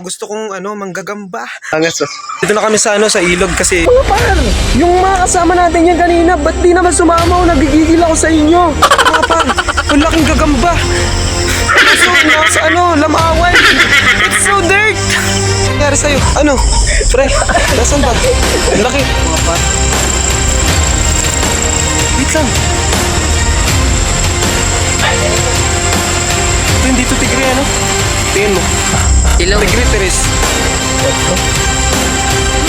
Gusto kong manggagamba. Angas. Dito na kami sa sa ilog kasi Mga par, yung mga kasama natin yan kanina, ba't di naman sumamaw? Nagigigil ako sa inyo. mga par, ang laking gagamba. Kaso nasa lamawan. It's so dirt. Nangyari sa'yo? Pre, nasan ba? Ang laki. Mga par. Wait lang. Ito hindi to tigre Tingin mo. Ilaw. Tigre, Teres.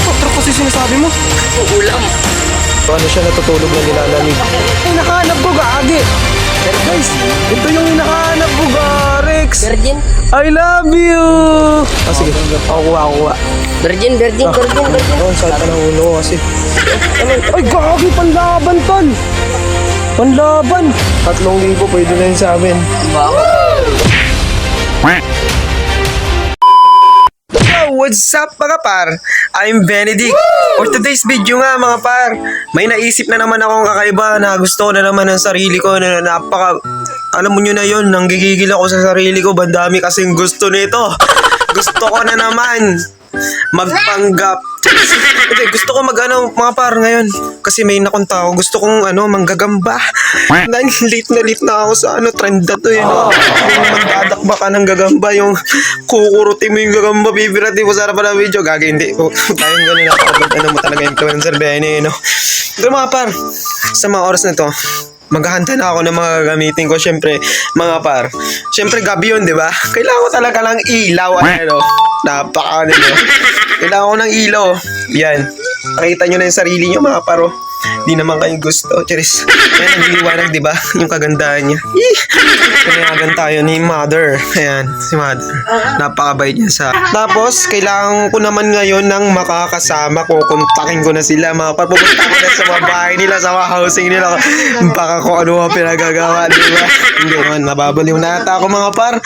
Ano kasi sinasabi mo? Ulam. Paano siya natutulog na nilalamig? Ay, nakahanap ko, gagi. Pero guys, ito yung nakahanap ko, Rex. Virgin. I love you. Sige, ako kuha. Virgin. Ang sakit pa ng ulo ko kasi. Ay, gagi, panlaban, tol. Panlaban. 3,000 pwede na yun sa amin. What's up mga par? I'm Benedict. For today's video nga mga par, may naisip na naman akong kakaiba na gusto ko na naman ng sarili ko na alam mo nyo na yun, nanggigigil ako sa sarili ko, bandami kasing gusto nito. Gusto ko na naman magpanggap. Okay, gusto ko mga par ngayon kasi may nakunta ako. Gusto kong manggagamba. Late na ako sa trend na to yun. Yung magdadakba ka ng gagamba, yung kukurutin mo yung gagamba, bibirati mo sa harapan ng video. Gagi, hindi. Tayong ganun ako. Mo talaga influencer, Benny, Pero mga par, sa mga oras na to, maghahanda na ako ng mga gagamitin ko. Siyempre, mga par. Siyempre, gabi yun, di ba? Kailangan ko talaga ng ilaw. Kailangan ko ng ilaw. Yan. Nakita nyo na yung sarili nyo, mga paro. Di naman kayo gusto. Charis. Ayan, nagliliwanag, di ba? Yung kagandahan niya. Pinayagan tayo ni Mother. Ayan, si Mother. Napakabait niya sa... Tapos, kailangan ko naman ngayon ng makakasama ko. Kontakin ko na sila, mga par. Pupunta ko na sa mga bahay nila, sa mga housing nila. Baka kung ano ang pinagagawa, di ba? Hindi naman, nababaliw na ata ako, mga par.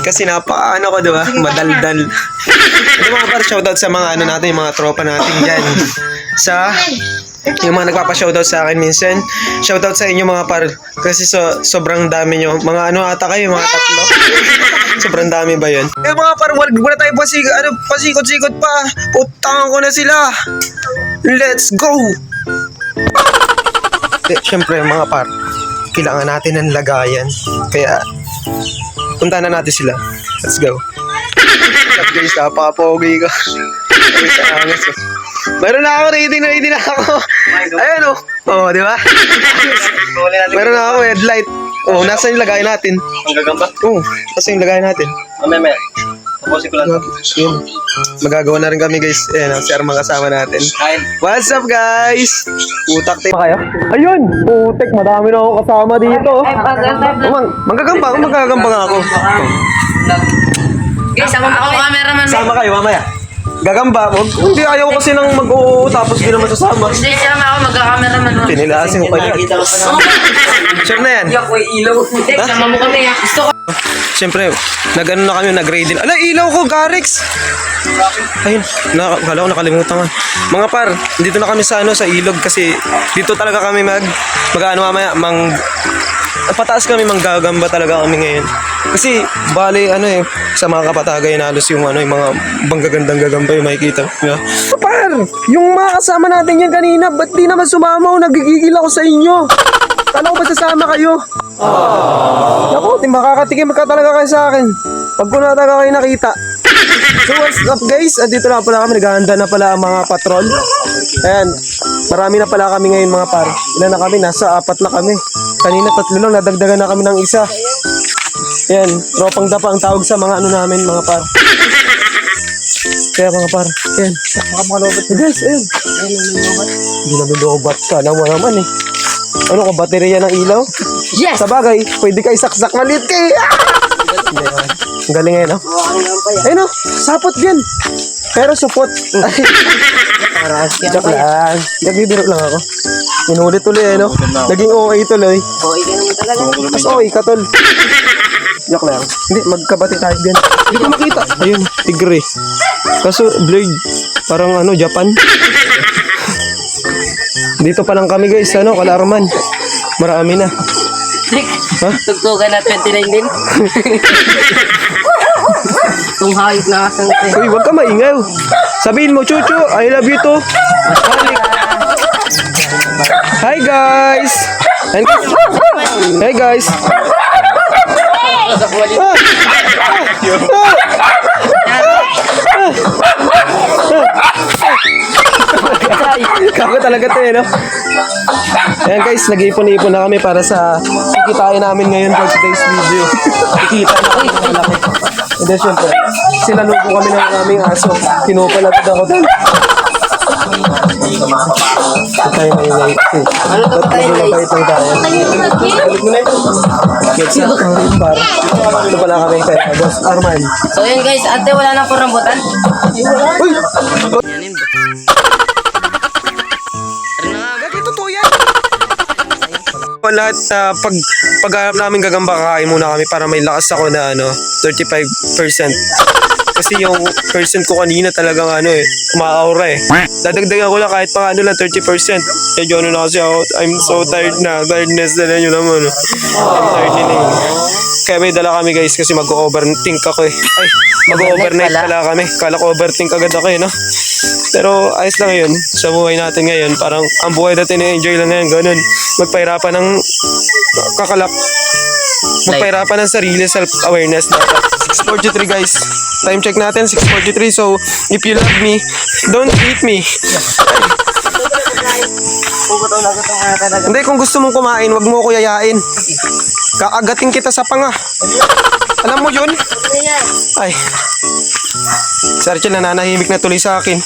Kasi napaka ko, di ba? Madaldal. Ito mga par, shoutout sa mga natin, yung mga tropa natin dyan. Sa... Yung mga nagpapa-shoutout sa akin minsan. Shoutout sa inyo mga par. Kasi sobrang dami nyo. Mga ata kayo, mga 3. Sobrang dami ba yun? Mga par, wala tayo pasikot-sikot pa. Putangan ko na sila. Let's go! Siyempre mga par, kailangan natin ng lagayan. Kaya, punta na natin sila. Let's go. At guys, napapogi ko. Meron na ako, ready na ako. Ayan di ba? Meron na ako, headlight. Nasa yung lagay natin. Ang gagamba? Nasa yung lagay natin. Mamaya. Tapusin ko lang. Yun. Magagawa na rin kami guys. Ayan, si Armang kasama natin. What's up guys? Utak tayo kayo? Ayun, putek, madami na ako kasama dito. Magagamba nga ako. Guys, sama ako cameraman. Sama kayo mamaya. Gagamba, hindi ayaw kasi nang mag-oo tapos di naman sasama. Hindi, sama ako magka-cameraman. Pinilasin ko kayo. Sure na yan. Yak, ilaw. Sama mo kami. Gusto ko. Siyempre, na kami, nag-grade din. Ala, ilaw ko, Garex! Ayun, kala ko nakalimutan nga. Mga par, dito na kami sa ilog kasi dito talaga kami mamaya, pataas kami, manggagamba talaga kami ngayon. Kasi, bali, sa mga kapatagay na halos yung mga banggagandang gagamba yung makikita. Yeah. Par, yung mga kasama natin yan kanina, ba't di naman sumamaw? Nagigigil ako sa inyo. Kala ko ba sasama kayo? Naku, makakatikim ka talaga kayo sa akin. Pag ko na talaga kayo nakita. So what's up guys? Andito na pala kami. Naghahanda na pala ang mga patrol. Ayan. Marami na pala kami ngayon mga par. Ilan na kami? Nasa 4 na kami. Kanina 3 lang. Nadagdagan na kami ng isa. Ayan. Tropang dapa ang tawag sa mga namin mga par. Kaya mga par. Ayan. Makamalobot. Guys, ayan. Hindi na bilobat ka. Nawa naman Ano ko, baterya ng ilaw? Yes! Sa bagay, pwede ka isaksak maliit kay. Ang galing ngayon, Ayun sapot yan. Pero supot. Joke lang. Nagbibiro lang ako. Inulit tuloy, Naging OA tuloy. Boy, ganun talaga. Mas OA ka, tol. Joke lang. Hindi, magkabati tayo dyan. Hindi ko makita. Ayun, tigre. Kaso, blurred. Parang Japan. Dito pa lang kami guys, Kalarman. Marami na. Tugtugan na 29 din. Itong hayop na kasang ito. Uy, huwag ka maingay. Sabihin mo, Chuchu, I love you too. Hi guys! Hey guys! Kago talaga to no? Ayan guys, nag-iipon-ipon na kami para sa kikitain namin ngayon for today's video. Kikita na kami ng laki. And then syempre, sinalubo kami ng aming aso. Kinupalagod ako doon. Tayo na ingay. Ano to tayo guys? Mabait lang tayo. Balik mo na ito. Gets up. Par. Ito pala kami kay Boss Arman. So yun guys, ate wala na po rambutan. Uy! Yan yun ba? Gagi, totoo yan! Lahat na pagharap namin gagamba, kakain muna kami para may lakas ako na 35%. Kasi yung percent ko kanina talagang umaaura eh. Dadagdagan ko lang kahit pa lang 30%. Medyo na kasi ako, I'm so tired na. Tiredness na nyo naman. I'm tired din eh. Kaya may dala kami guys kasi mag-overthink ako eh. Ay, mag-overnight pala kami. Kala ko overthink agad ako eh, no? Pero ayos lang yun. Sa buhay natin ngayon, parang ang buhay natin i-enjoy lang ngayon. Ganun. Magpahirapan ng kakalak. Magpahirapan ng sarili, self-awareness dapat. 6:43 guys. Time check natin, 6:43. So, if you love me, don't hate me. Hindi, kung gusto mong kumain, wag mo ko yayain. Kaagatin kita sa panga. Alam mo yun? Ay. Si Archel nananahimik na tuloy sa akin.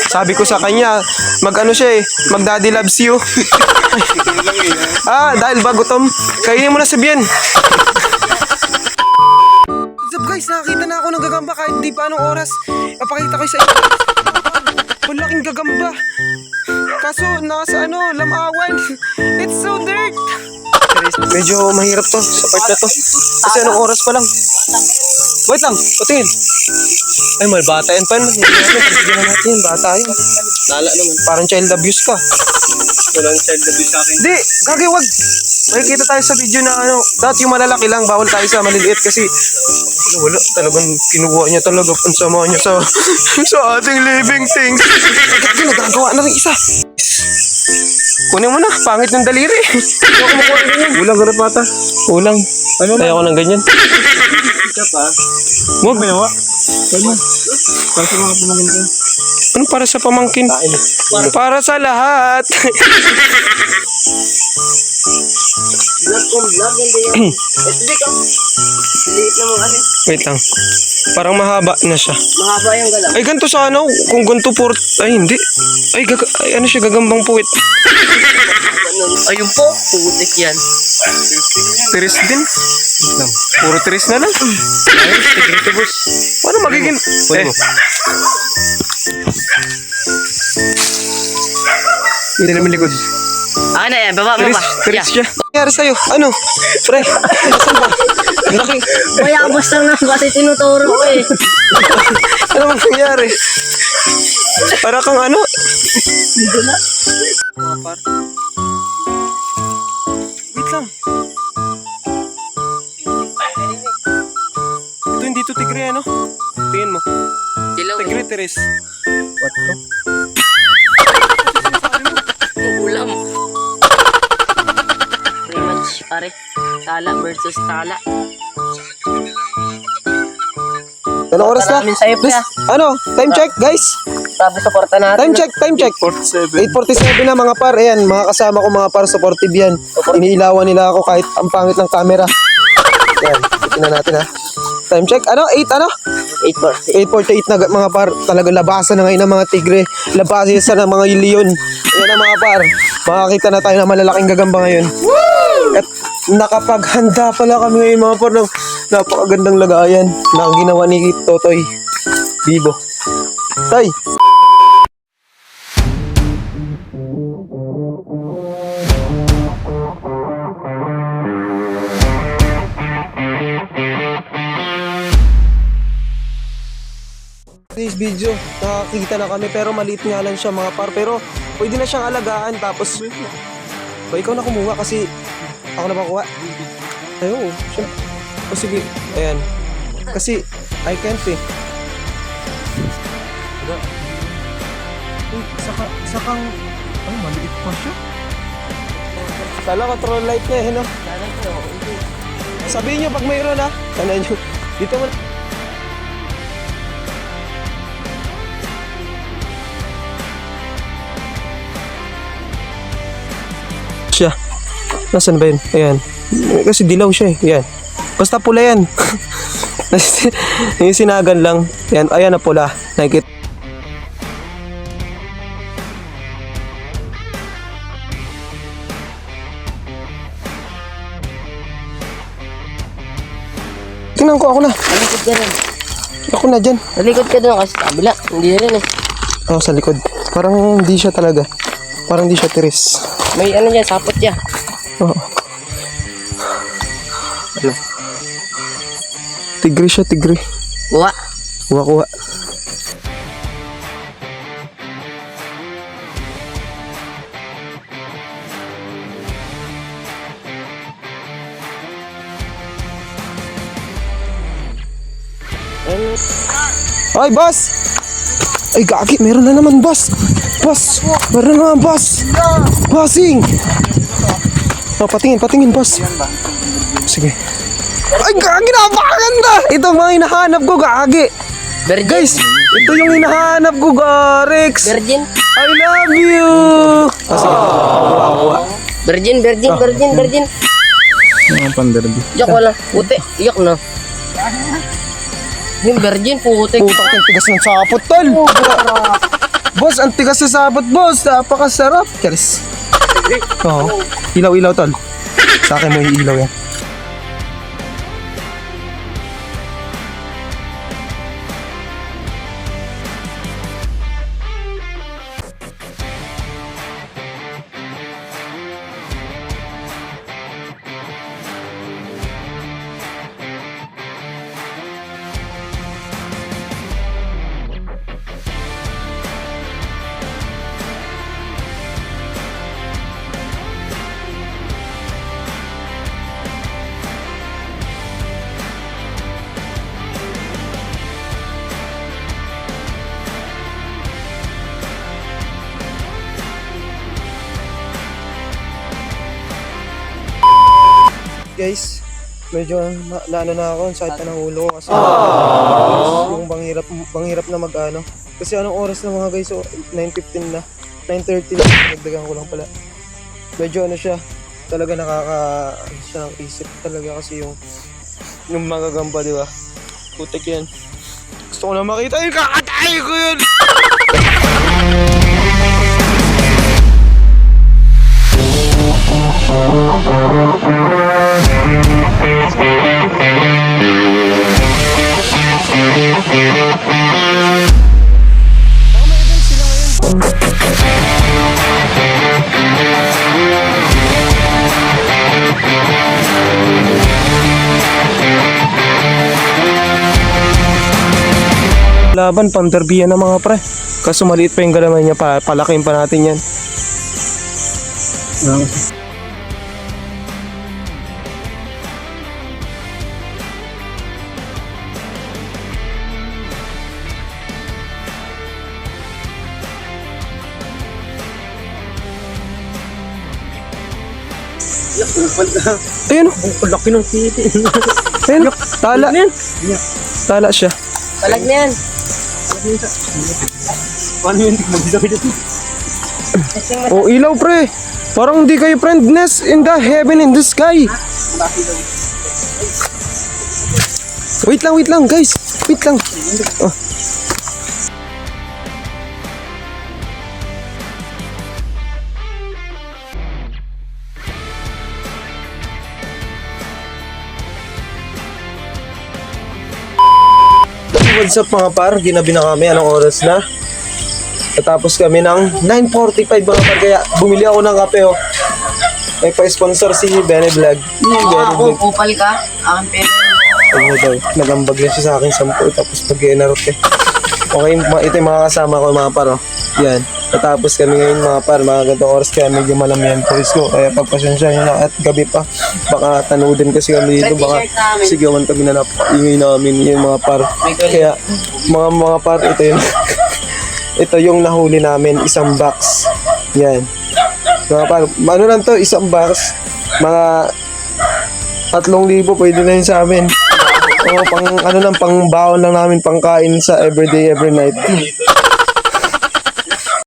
Sabi ko sa kanya, mag-daddy loves you. Dahil ba gutom, kainin mo na si Bien. What's up guys, nakakita na ako ng gagamba kahit di pa anong oras. Papakita ko sa inyo. Malaking gagamba. Kaso nasa lamawan. It's so dirt. Medyo mahirap to sa part na to. Kasi anong oras pa lang. Wait lang, patingin. Ay, malbata yan pa. Pagbigyan natin, bata yun. Lala naman. Parang child abuse ka. Walang child abuse sa akin. Di, gagi, wag. Makikita tayo sa video na dati yung malalaki lang, bawal tayo sa maliliit kasi wala, talagang kinuha niya talaga, pansama niya sa ating living things. Gagi, nagagawa na rin isa. Kunin mo na, pangit ng daliri. Hindi ako kumukuha ng ganyan. Ulang ganap mata. Kulang. Kaya ko ng ganyan. Ika pa. Huwag. Ginawa. Ano? Para sa mga pamangkin ko. Ano para sa pamangkin? Para sa lahat. Vlog kong vlog, hindi yun. SD ka. Liit na mga asin. Wait lang. Parang mahaba na siya. Mahaba yung galaw. Ay, ganito sana. Kung ganito ay hindi. Ay, siya, gagambang puwit. Ayun po, putik yan. Tiris din. Puro tiris na lang. Ayos, tigrito boss. Ano magiging... Hindi naman likod. Akin na yan, baba. Tiris siya. Nangyari sa'yo? Ano? Pre, saan ba? Laki. Mayabas lang na kasi tinuturo ko eh. Ano bang nangyari? Para kang ano? Wait lang. Ito hindi to tigre, ano? Tingin mo. Dilaw eh. Tigre, Teres. What bro? Ulam. Rematch, pare. Tala versus tala. Anong oras na? Maraming sayo pa. Ano? Time check, guys. Sabi suporta natin. Time check. 8:47 na mga par. Ayan, mga kasama ko mga par, supportive yan. Iniilawan nila ako kahit ang pangit ng camera. Ayan, tingnan natin ha. Time check, 8:48 na mga par. Talaga labasan na ngayon ng mga tigre. Labasan ng mga leon. Ayan na mga par. Makakita na tayo ng malalaking gagamba ngayon. At nakapaghanda pala kami ngayon mga par ng napakagandang lagayan na ang ginawa ni Totoy Bibo. Tay! Today's video, nakakita na kami pero maliit nga lang siya mga par. Pero pwede na siyang alagaan tapos ikaw na kumuha kasi ako na ba kuha? Ayun, syempre. O sige, ayan. Kasi I can't eh. Sakang, ay, maliit pa siya. Kala control light na eh, no? Sabihin nyo pag mayroon ha. Tanan nyo. Dito mo. Siya. Nasaan ba yun? Ayan. Kasi dilaw siya eh. Ayan. Basta pula yan. Yung sinagan lang. Ayan. Ayan na pula. Nakikita. Tingnan ko, ako na. Nalikod ka rin. Ako na dyan. Nalikod ka doon kasi sa kabila. Hindi rin eh. Oh, sa likod. Parang hindi siya talaga. Parang hindi siya tiris. May ano dyan, sapot niya. Oo. Tigre siya, tigre. Buwa. Kuha-kuha. Ay, boss! Ay, gagi. Meron na naman, boss. Boss! Meron na naman, boss. Bossing! Oh, patingin, boss. Sige. Ay, gagi. Napakaganda! Ito ang mga hinahanap ko, gagi. Virgin. Guys, ito yung hinahanap ko, Garex. Virgin. I love you! Sige. Virgin. Mga panderbi. Iyak wala. Puti. Iyak na. Yung virgin, putik. Putak, ang tigas ng sapot, tol. Boss, ang tigas ng sapot, boss. Napakasarap. Charis. Oo. Ilaw, tol. Sa akin mo ilaw yan. Guys, medyo naano na ako, sakit na ng ulo ko kasi yung banghirap na mag-ano. Kasi anong oras na mga guys, so 9:15 na, 9:30 na, nagdagan ko lang pala. Medyo ano siya, talaga ano siya ng isip talaga kasi yung mga gamba, di ba? Putik yan. Gusto ko na makita yung kakatay ko yun! Laban, panderbiyan na mga pre. Kaso maliit pa yung galaman niya, palakihin pa natin yan. Ayun o. Ang laki ng titi. Ayun o. Tala. Tala siya. Palag na yan. Paano yun? Mag-isa dito. Oh, ilaw pre. Parang hindi kayo friendness in the heaven in the sky. Wait lang guys. Wait lang. Oh. What's up mga par? Ginabi na kami. Anong oras na? Natapos kami ng 9:45 mga par. Kaya bumili ako ng kape oh. May pa-sponsor si Benny Vlog. Ako, kupal ka. Aking pera. Ano daw, nagambag lang siya sa akin 10 tapos pag-enarot eh. Okay, ito yung mga kasama ko mga par oh. Yan. Natapos kami ngayon mga par, mga gantong oras kaya medyo malam yan boys ko. Kaya pagpasensya nyo na at gabi pa. Baka tanoodin kasi kami dito. Baka sigawan kami na napakaingay namin yung mga par. Kaya mga par, ito yun. ito yung nahuli namin, isang box. Yan. Mga par, ano lang to, isang box. Mga 3,000 pwede na yun sa amin. O pang ano lang, pang baon lang namin pang kain sa everyday, every night.